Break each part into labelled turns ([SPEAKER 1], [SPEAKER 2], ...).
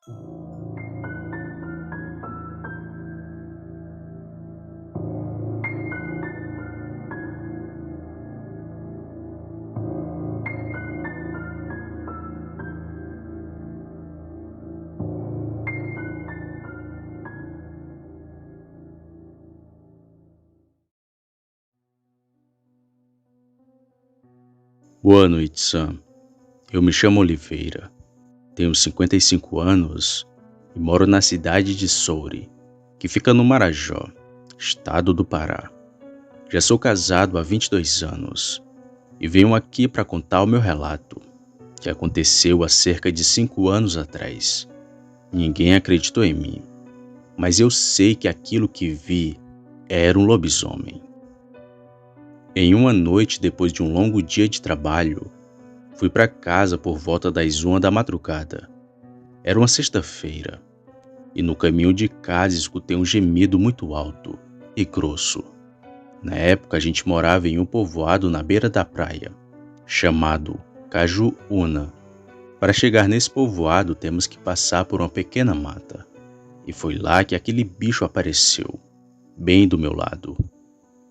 [SPEAKER 1] Boa noite, Sam. Eu me chamo Oliveira, tenho 55 anos e moro na cidade de Soure, que fica no Marajó, estado do Pará. Já sou casado há 22 anos e venho aqui para contar o meu relato, que aconteceu há cerca de 5 anos atrás. Ninguém acreditou em mim, mas eu sei que aquilo que vi era um lobisomem. Em uma noite, depois de um longo dia de trabalho, fui para casa por volta das 1 da madrugada. Era uma sexta-feira, e no caminho de casa escutei um gemido muito alto e grosso. Na época a gente morava em um povoado na beira da praia, chamado Cajuúna. Para chegar nesse povoado temos que passar por uma pequena mata, e foi lá que aquele bicho apareceu, bem do meu lado.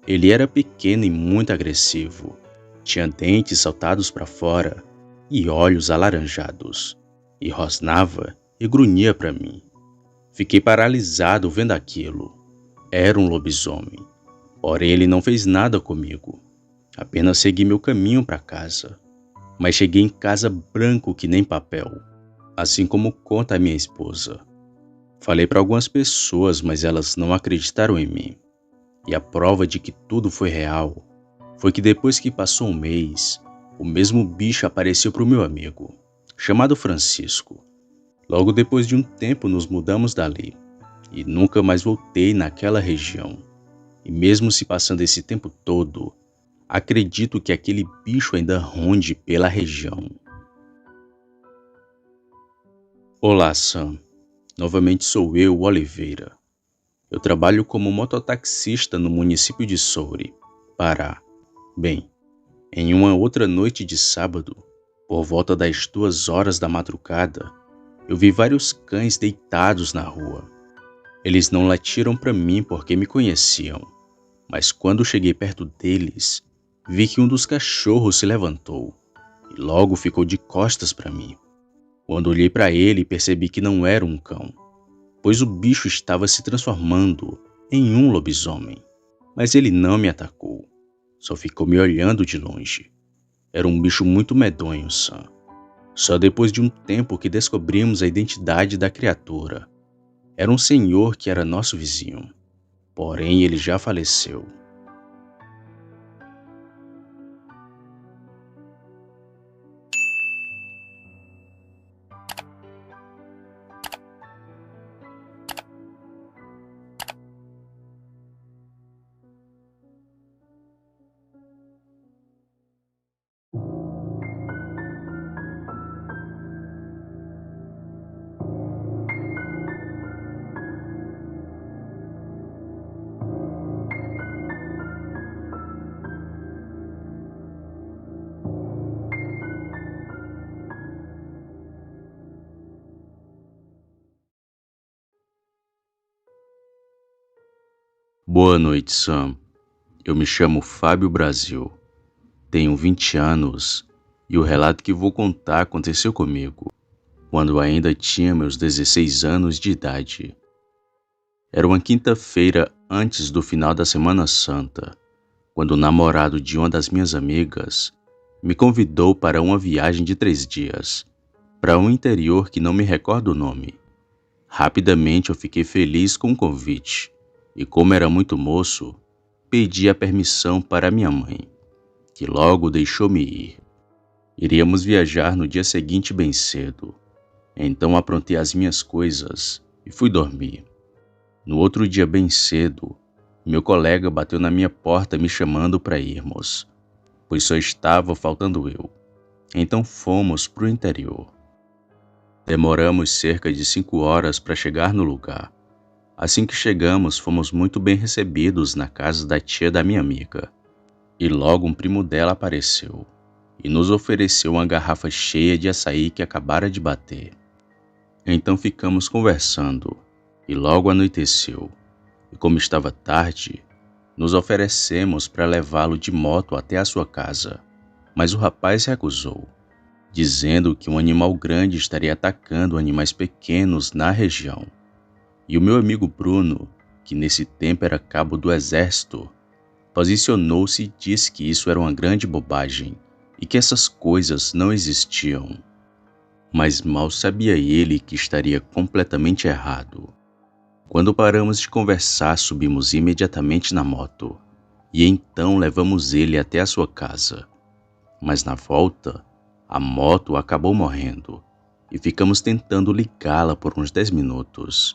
[SPEAKER 1] Ele era pequeno e muito agressivo. Tinha dentes saltados para fora e olhos alaranjados. E rosnava e grunhia para mim. Fiquei paralisado vendo aquilo. Era um lobisomem. Porém, ele não fez nada comigo. Apenas segui meu caminho para casa. Mas cheguei em casa branco que nem papel, assim como conta a minha esposa. Falei para algumas pessoas, mas elas não acreditaram em mim. E a prova de que tudo foi real foi que depois que passou um mês, o mesmo bicho apareceu para o meu amigo, chamado Francisco. Logo depois de um tempo nos mudamos dali e nunca mais voltei naquela região. E mesmo se passando esse tempo todo, acredito que aquele bicho ainda ronde pela região. Olá, Sam. Novamente sou eu, Oliveira. Eu trabalho como mototaxista no município de Soure, Pará. Bem, em uma outra noite de sábado, por volta das 2 horas da madrugada, eu vi vários cães deitados na rua. Eles não latiram para mim porque me conheciam, mas quando cheguei perto deles, vi que um dos cachorros se levantou e logo ficou de costas para mim. Quando olhei para ele, percebi que não era um cão, pois o bicho estava se transformando em um lobisomem. Mas ele não me atacou, só ficou me olhando de longe. Era um bicho muito medonho, Sam. Só depois de um tempo que descobrimos a identidade da criatura. Era um senhor que era nosso vizinho, porém ele já faleceu. Boa noite, Sam. Eu me chamo Fábio Brasil. Tenho 20 anos e o relato que vou contar aconteceu comigo quando ainda tinha meus 16 anos de idade. Era uma quinta-feira antes do final da Semana Santa, quando o namorado de uma das minhas amigas me convidou para uma viagem de 3 dias, para um interior que não me recordo o nome. Rapidamente eu fiquei feliz com o convite e, como era muito moço, pedi a permissão para minha mãe, que logo deixou-me ir. Iríamos viajar no dia seguinte bem cedo, então aprontei as minhas coisas e fui dormir. No outro dia bem cedo, meu colega bateu na minha porta me chamando para irmos, pois só estava faltando eu. Então fomos para o interior. Demoramos cerca de 5 horas para chegar no lugar. Assim que chegamos, fomos muito bem recebidos na casa da tia da minha amiga. E logo um primo dela apareceu e nos ofereceu uma garrafa cheia de açaí que acabara de bater. Então ficamos conversando, e logo anoiteceu, e como estava tarde, nos oferecemos para levá-lo de moto até a sua casa, mas o rapaz recusou, dizendo que um animal grande estaria atacando animais pequenos na região. E o meu amigo Bruno, que nesse tempo era cabo do exército, posicionou-se e disse que isso era uma grande bobagem e que essas coisas não existiam. Mas mal sabia ele que estaria completamente errado. Quando paramos de conversar, subimos imediatamente na moto e então levamos ele até a sua casa. Mas na volta, a moto acabou morrendo e ficamos tentando ligá-la por uns 10 minutos.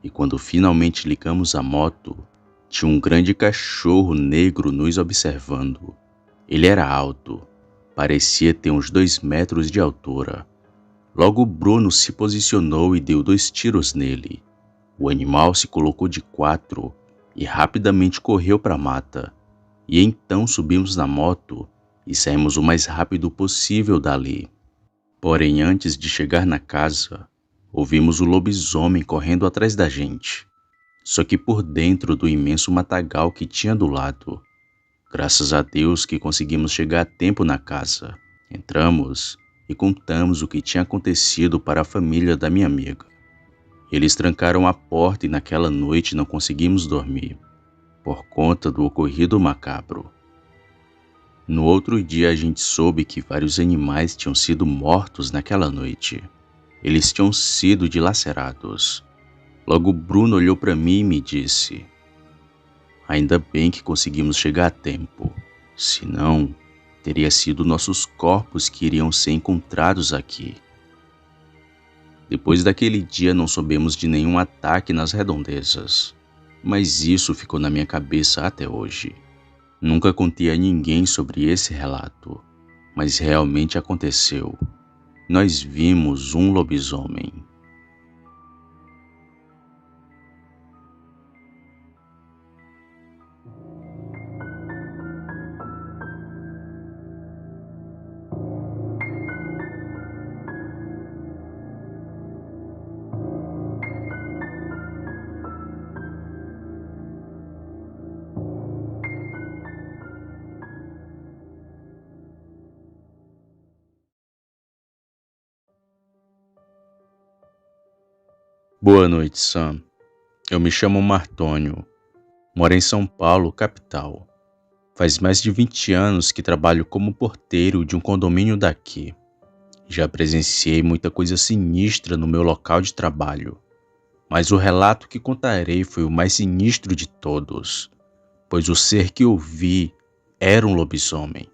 [SPEAKER 1] E quando finalmente ligamos a moto, tinha um grande cachorro negro nos observando. Ele era alto, parecia ter uns 2 metros de altura. Logo Bruno se posicionou e deu 2 tiros nele. O animal se colocou de 4 e rapidamente correu para a mata. E então subimos na moto e saímos o mais rápido possível dali. Porém, antes de chegar na casa, ouvimos o lobisomem correndo atrás da gente, só que por dentro do imenso matagal que tinha do lado. Graças a Deus que conseguimos chegar a tempo na casa. Entramos e contamos o que tinha acontecido para a família da minha amiga. Eles trancaram a porta e naquela noite não conseguimos dormir, por conta do ocorrido macabro. No outro dia a gente soube que vários animais tinham sido mortos naquela noite. Eles tinham sido dilacerados. Logo Bruno olhou para mim e me disse: ainda bem que conseguimos chegar a tempo, senão teria sido nossos corpos que iriam ser encontrados aqui. Depois daquele dia não soubemos de nenhum ataque nas redondezas, mas isso ficou na minha cabeça até hoje. Nunca contei a ninguém sobre esse relato, mas realmente aconteceu. Nós vimos um lobisomem. Boa noite, Sam. Eu me chamo Martônio. Moro em São Paulo, capital. Faz mais de 20 anos que trabalho como porteiro de um condomínio daqui. Já presenciei muita coisa sinistra no meu local de trabalho, mas o relato que contarei foi o mais sinistro de todos, pois o ser que eu vi era um lobisomem,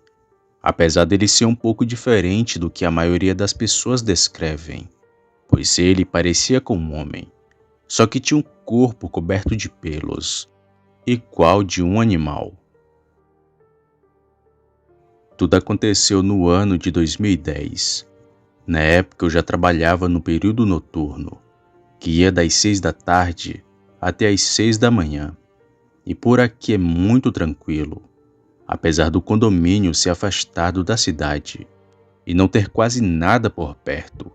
[SPEAKER 1] apesar dele ser um pouco diferente do que a maioria das pessoas descrevem, pois ele parecia com um homem, só que tinha um corpo coberto de pelos, igual de um animal. Tudo aconteceu no ano de 2010. Na época eu já trabalhava no período noturno, que ia das 6 da tarde até as 6 da manhã. E por aqui é muito tranquilo, apesar do condomínio ser afastado da cidade e não ter quase nada por perto,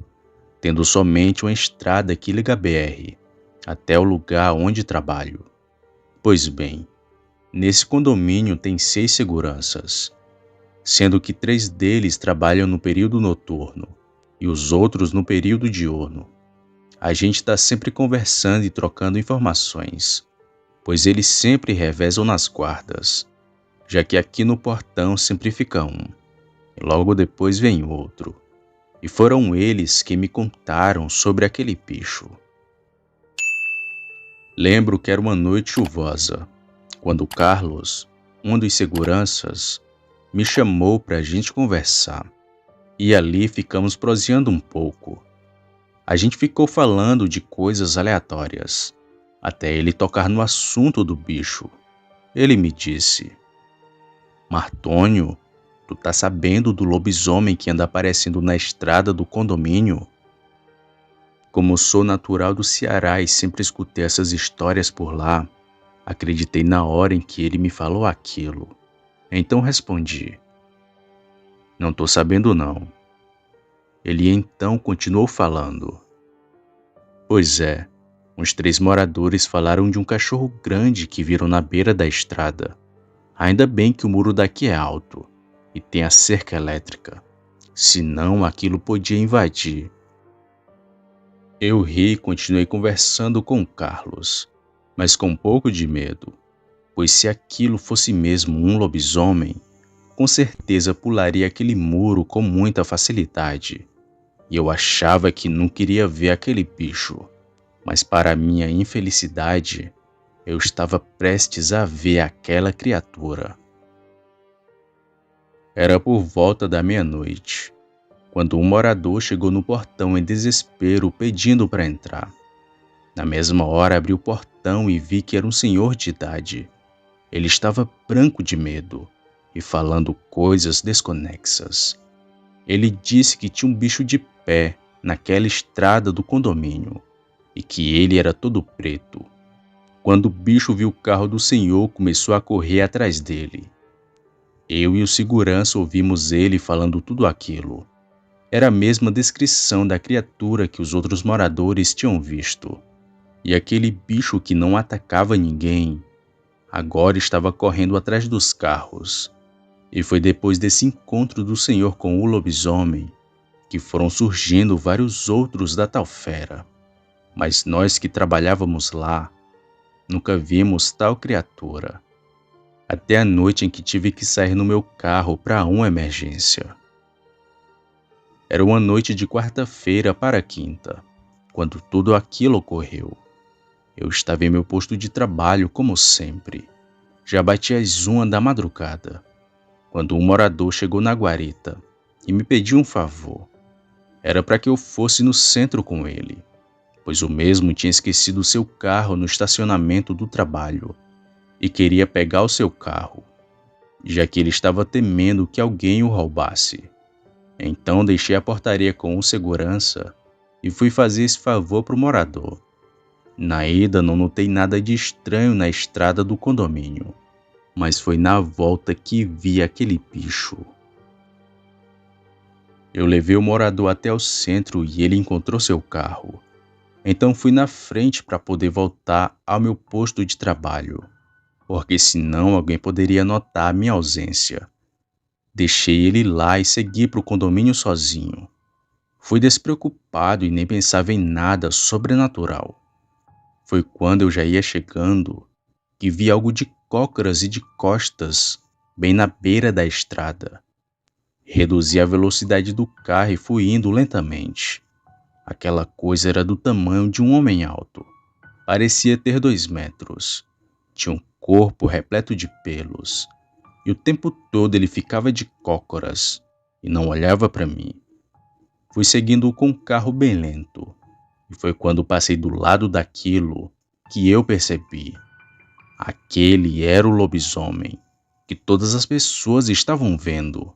[SPEAKER 1] tendo somente uma estrada que liga a BR até o lugar onde trabalho. Pois bem, nesse condomínio tem 6 seguranças, sendo que 3 deles trabalham no período noturno e os outros no período diurno. A gente está sempre conversando e trocando informações, pois eles sempre revezam nas guardas, já que aqui no portão sempre fica um, e logo depois vem outro. E foram eles que me contaram sobre aquele bicho. Lembro que era uma noite chuvosa, quando Carlos, um dos seguranças, me chamou para a gente conversar. E ali ficamos proseando um pouco. A gente ficou falando de coisas aleatórias, até ele tocar no assunto do bicho. Ele me disse: Martônio, tu tá sabendo do lobisomem que anda aparecendo na estrada do condomínio? Como sou natural do Ceará e sempre escutei essas histórias por lá, acreditei na hora em que ele me falou aquilo. Então respondi: não tô sabendo não. Ele então continuou falando: Pois é, uns 3 moradores falaram de um cachorro grande que viram na beira da estrada. Ainda bem que o muro daqui é alto e tem a cerca elétrica, senão aquilo podia invadir. Eu ri e continuei conversando com o Carlos, mas com um pouco de medo, pois se aquilo fosse mesmo um lobisomem, com certeza pularia aquele muro com muita facilidade. E eu achava que não queria ver aquele bicho, mas para minha infelicidade, eu estava prestes a ver aquela criatura. Era por volta da meia-noite, quando um morador chegou no portão em desespero pedindo para entrar. Na mesma hora abri o portão e vi que era um senhor de idade. Ele estava branco de medo e falando coisas desconexas. Ele disse que tinha um bicho de pé naquela estrada do condomínio e que ele era todo preto. Quando o bicho viu o carro do senhor, começou a correr atrás dele. Eu e o segurança ouvimos ele falando tudo aquilo. Era a mesma descrição da criatura que os outros moradores tinham visto. E aquele bicho que não atacava ninguém, agora estava correndo atrás dos carros. E foi depois desse encontro do senhor com o lobisomem que foram surgindo vários outros da tal fera. Mas nós que trabalhávamos lá, nunca vimos tal criatura. Até a noite em que tive que sair no meu carro para uma emergência. Era uma noite de quarta-feira para quinta, quando tudo aquilo ocorreu. Eu estava em meu posto de trabalho como sempre. Já batia as 1 da madrugada, quando um morador chegou na guarita e me pediu um favor. Era para que eu fosse no centro com ele, pois o mesmo tinha esquecido seu carro no estacionamento do trabalho e queria pegar o seu carro, já que ele estava temendo que alguém o roubasse. Então deixei a portaria com o segurança e fui fazer esse favor para o morador. Na ida não notei nada de estranho na estrada do condomínio, mas foi na volta que vi aquele bicho. Eu levei o morador até o centro e ele encontrou seu carro. Então fui na frente para poder voltar ao meu posto de trabalho, porque senão alguém poderia notar a minha ausência. Deixei ele lá e segui para o condomínio sozinho. Fui despreocupado e nem pensava em nada sobrenatural. Foi quando eu já ia chegando que vi algo de cócoras e de costas bem na beira da estrada. Reduzi a velocidade do carro e fui indo lentamente. Aquela coisa era do tamanho de um homem alto. Parecia ter 2 metros. Tinha um corpo repleto de pelos. E o tempo todo ele ficava de cócoras e não olhava para mim. Fui seguindo-o com o carro bem lento. E foi quando passei do lado daquilo que eu percebi. Aquele era o lobisomem que todas as pessoas estavam vendo.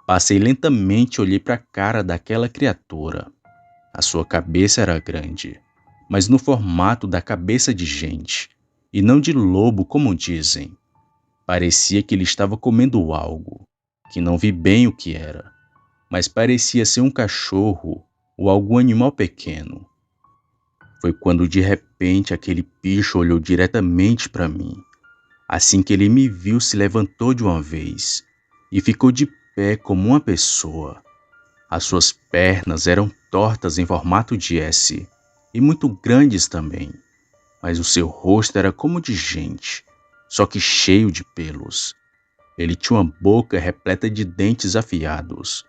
[SPEAKER 1] Passei lentamente e olhei para a cara daquela criatura. A sua cabeça era grande, mas no formato da cabeça de gente, e não de lobo como dizem. Parecia que ele estava comendo algo, que não vi bem o que era, mas parecia ser um cachorro ou algum animal pequeno. Foi quando de repente aquele bicho olhou diretamente para mim. Assim que ele me viu, se levantou de uma vez e ficou de pé como uma pessoa. As suas pernas eram tortas em formato de S e muito grandes também, mas o seu rosto era como de gente, só que cheio de pelos. Ele tinha uma boca repleta de dentes afiados.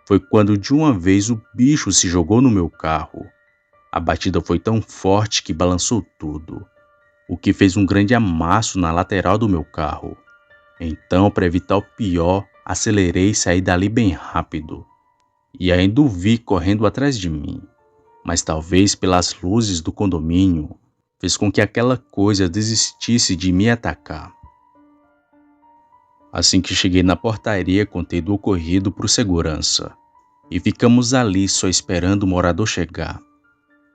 [SPEAKER 1] Foi quando de uma vez o bicho se jogou no meu carro. A batida foi tão forte que balançou tudo, o que fez um grande amasso na lateral do meu carro. Então, para evitar o pior, acelerei e saí dali bem rápido. E ainda o vi correndo atrás de mim, mas talvez pelas luzes do condomínio, fez com que aquela coisa desistisse de me atacar. Assim que cheguei na portaria, contei do ocorrido para o segurança, e ficamos ali só esperando o morador chegar,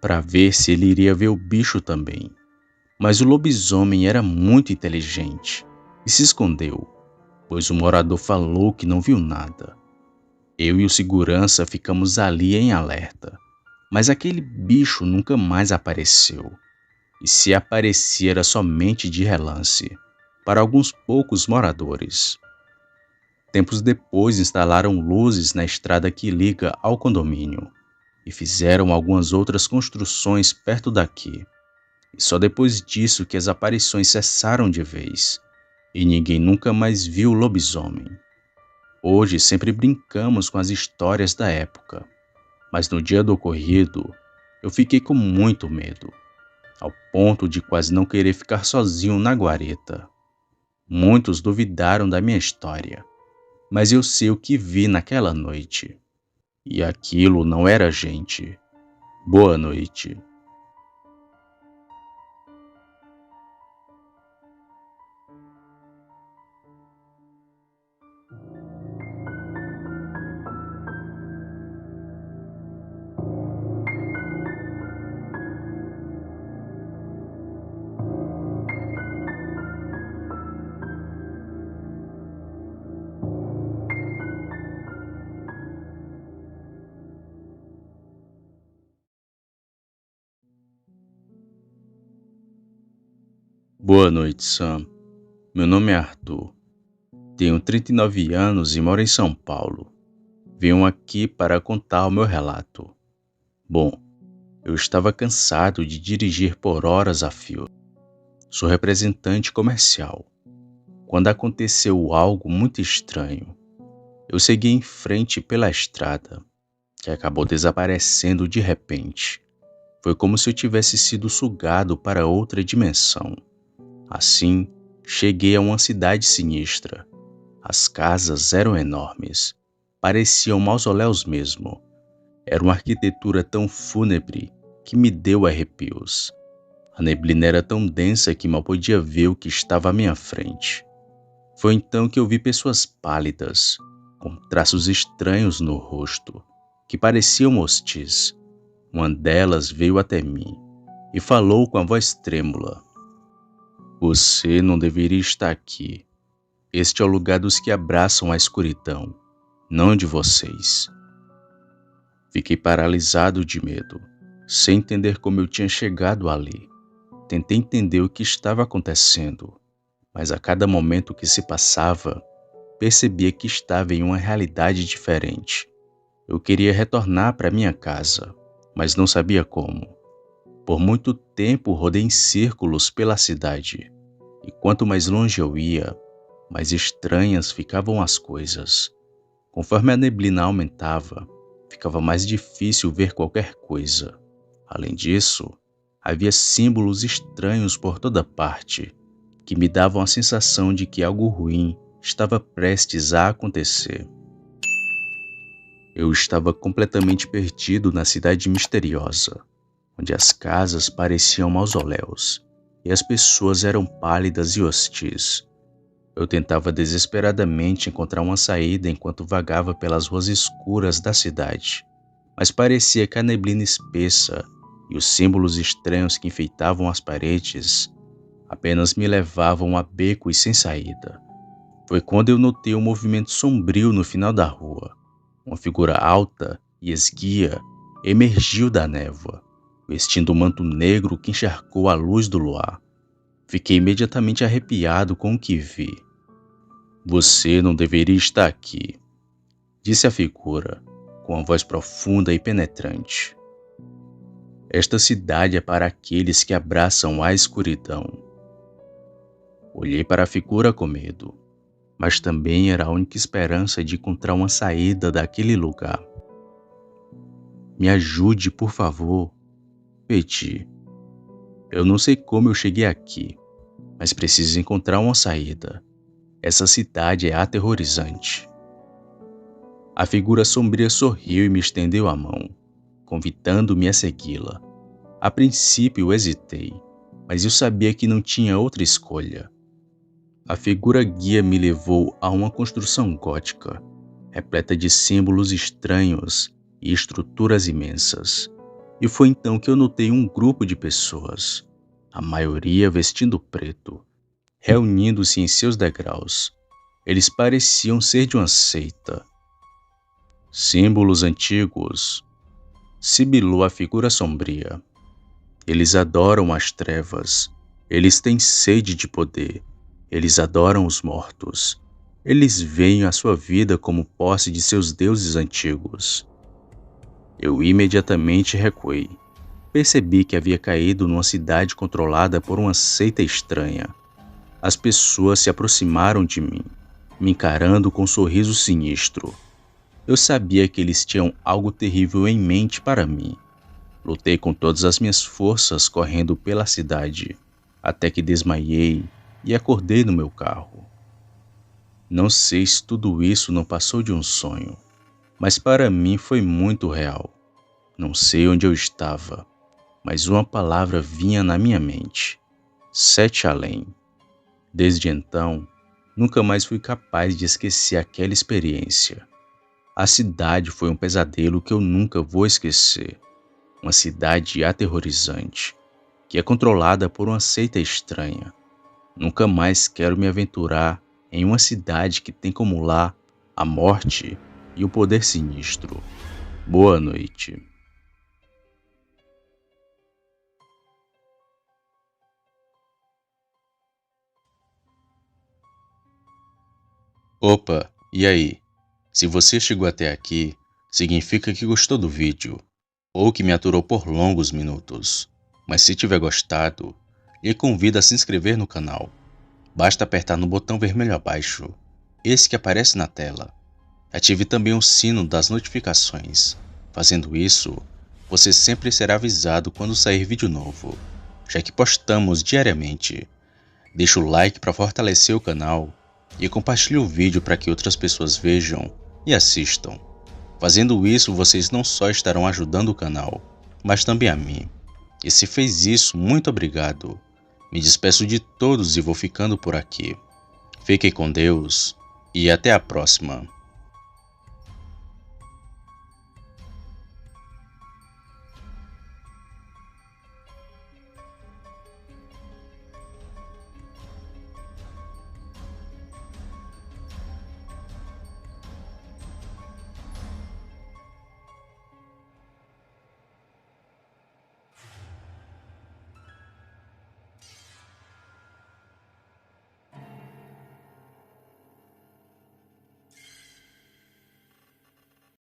[SPEAKER 1] para ver se ele iria ver o bicho também. Mas o lobisomem era muito inteligente e se escondeu, pois o morador falou que não viu nada. Eu e o segurança ficamos ali em alerta, Mas aquele bicho nunca mais apareceu, e se aparecia era somente de relance, para alguns poucos moradores. Tempos depois instalaram luzes na estrada que liga ao condomínio e fizeram algumas outras construções perto daqui. E só depois disso que as aparições cessaram de vez, e ninguém nunca mais viu o lobisomem. Hoje sempre brincamos com as histórias da época, mas no dia do ocorrido, eu fiquei com muito medo, ao ponto de quase não querer ficar sozinho na guarita. Muitos duvidaram da minha história, mas eu sei o que vi naquela noite. E aquilo não era gente. Boa noite. Boa noite, Sam. Meu nome é Arthur. Tenho 39 anos e moro em São Paulo. Venho aqui para contar o meu relato. Bom, eu estava cansado de dirigir por horas a fio. Sou representante comercial. Quando aconteceu algo muito estranho, eu segui em frente pela estrada, que acabou desaparecendo de repente. Foi como se eu tivesse sido sugado para outra dimensão. Assim, cheguei a uma cidade sinistra. As casas eram enormes, pareciam mausoléus mesmo. Era uma arquitetura tão fúnebre que me deu arrepios. A neblina era tão densa que mal podia ver o que estava à minha frente. Foi então que eu vi pessoas pálidas, com traços estranhos no rosto, que pareciam hostis. Uma delas veio até mim e falou com a voz trêmula: "Você não deveria estar aqui. Este é o lugar dos que abraçam a escuridão, não de vocês." Fiquei paralisado de medo, sem entender como eu tinha chegado ali. Tentei entender o que estava acontecendo, mas a cada momento que se passava, percebia que estava em uma realidade diferente. Eu queria retornar para minha casa, mas não sabia como. Por muito tempo rodei em círculos pela cidade, e quanto mais longe eu ia, mais estranhas ficavam as coisas. Conforme a neblina aumentava, ficava mais difícil ver qualquer coisa. Além disso, havia símbolos estranhos por toda parte, que me davam a sensação de que algo ruim estava prestes a acontecer. Eu estava completamente perdido na cidade misteriosa, onde as casas pareciam mausoléus e as pessoas eram pálidas e hostis. Eu tentava desesperadamente encontrar uma saída enquanto vagava pelas ruas escuras da cidade, mas parecia que a neblina espessa e os símbolos estranhos que enfeitavam as paredes apenas me levavam a becos sem saída. Foi quando eu notei um movimento sombrio no final da rua. Uma figura alta e esguia emergiu da névoa, vestindo um manto negro que encharcou a luz do luar. Fiquei imediatamente arrepiado com o que vi. "Você não deveria estar aqui", disse a figura, com uma voz profunda e penetrante. "Esta cidade é para aqueles que abraçam a escuridão." Olhei para a figura com medo, mas também era a única esperança de encontrar uma saída daquele lugar. "Me ajude, por favor", pedi. "Eu não sei como eu cheguei aqui, mas preciso encontrar uma saída. Essa cidade é aterrorizante." A figura sombria sorriu e me estendeu a mão, convidando-me a segui-la. A princípio hesitei, mas eu sabia que não tinha outra escolha. A figura guia me levou a uma construção gótica, repleta de símbolos estranhos e estruturas imensas. E foi então que eu notei um grupo de pessoas, a maioria vestindo preto, reunindo-se em seus degraus. Eles pareciam ser de uma seita. Símbolos antigos, sibilou a figura sombria. Eles adoram as trevas. Eles têm sede de poder. Eles adoram os mortos. Eles veem a sua vida como posse de seus deuses antigos. Eu imediatamente recuei. Percebi que havia caído numa cidade controlada por uma seita estranha. As pessoas se aproximaram de mim, me encarando com um sorriso sinistro. Eu sabia que eles tinham algo terrível em mente para mim. Lutei com todas as minhas forças correndo pela cidade, até que desmaiei e acordei no meu carro. Não sei se tudo isso não passou de um sonho, mas para mim foi muito real. Não sei onde eu estava, mas uma palavra vinha na minha mente: Sete Além. Desde então, nunca mais fui capaz de esquecer aquela experiência. A cidade foi um pesadelo que eu nunca vou esquecer. Uma cidade aterrorizante, que é controlada por uma seita estranha. Nunca mais quero me aventurar em uma cidade que tem como lá a morte e o poder sinistro. Boa noite. Opa, e aí? Se você chegou até aqui, significa que gostou do vídeo, ou que me aturou por longos minutos. Mas se tiver gostado, lhe convido a se inscrever no canal. Basta apertar no botão vermelho abaixo, esse que aparece na tela. Ative também o sino das notificações. Fazendo isso, você sempre será avisado quando sair vídeo novo, já que postamos diariamente. Deixe o like para fortalecer o canal e compartilhe o vídeo para que outras pessoas vejam e assistam. Fazendo isso, vocês não só estarão ajudando o canal, mas também a mim. E se fez isso, muito obrigado. Me despeço de todos e vou ficando por aqui. Fiquem com Deus e até a próxima.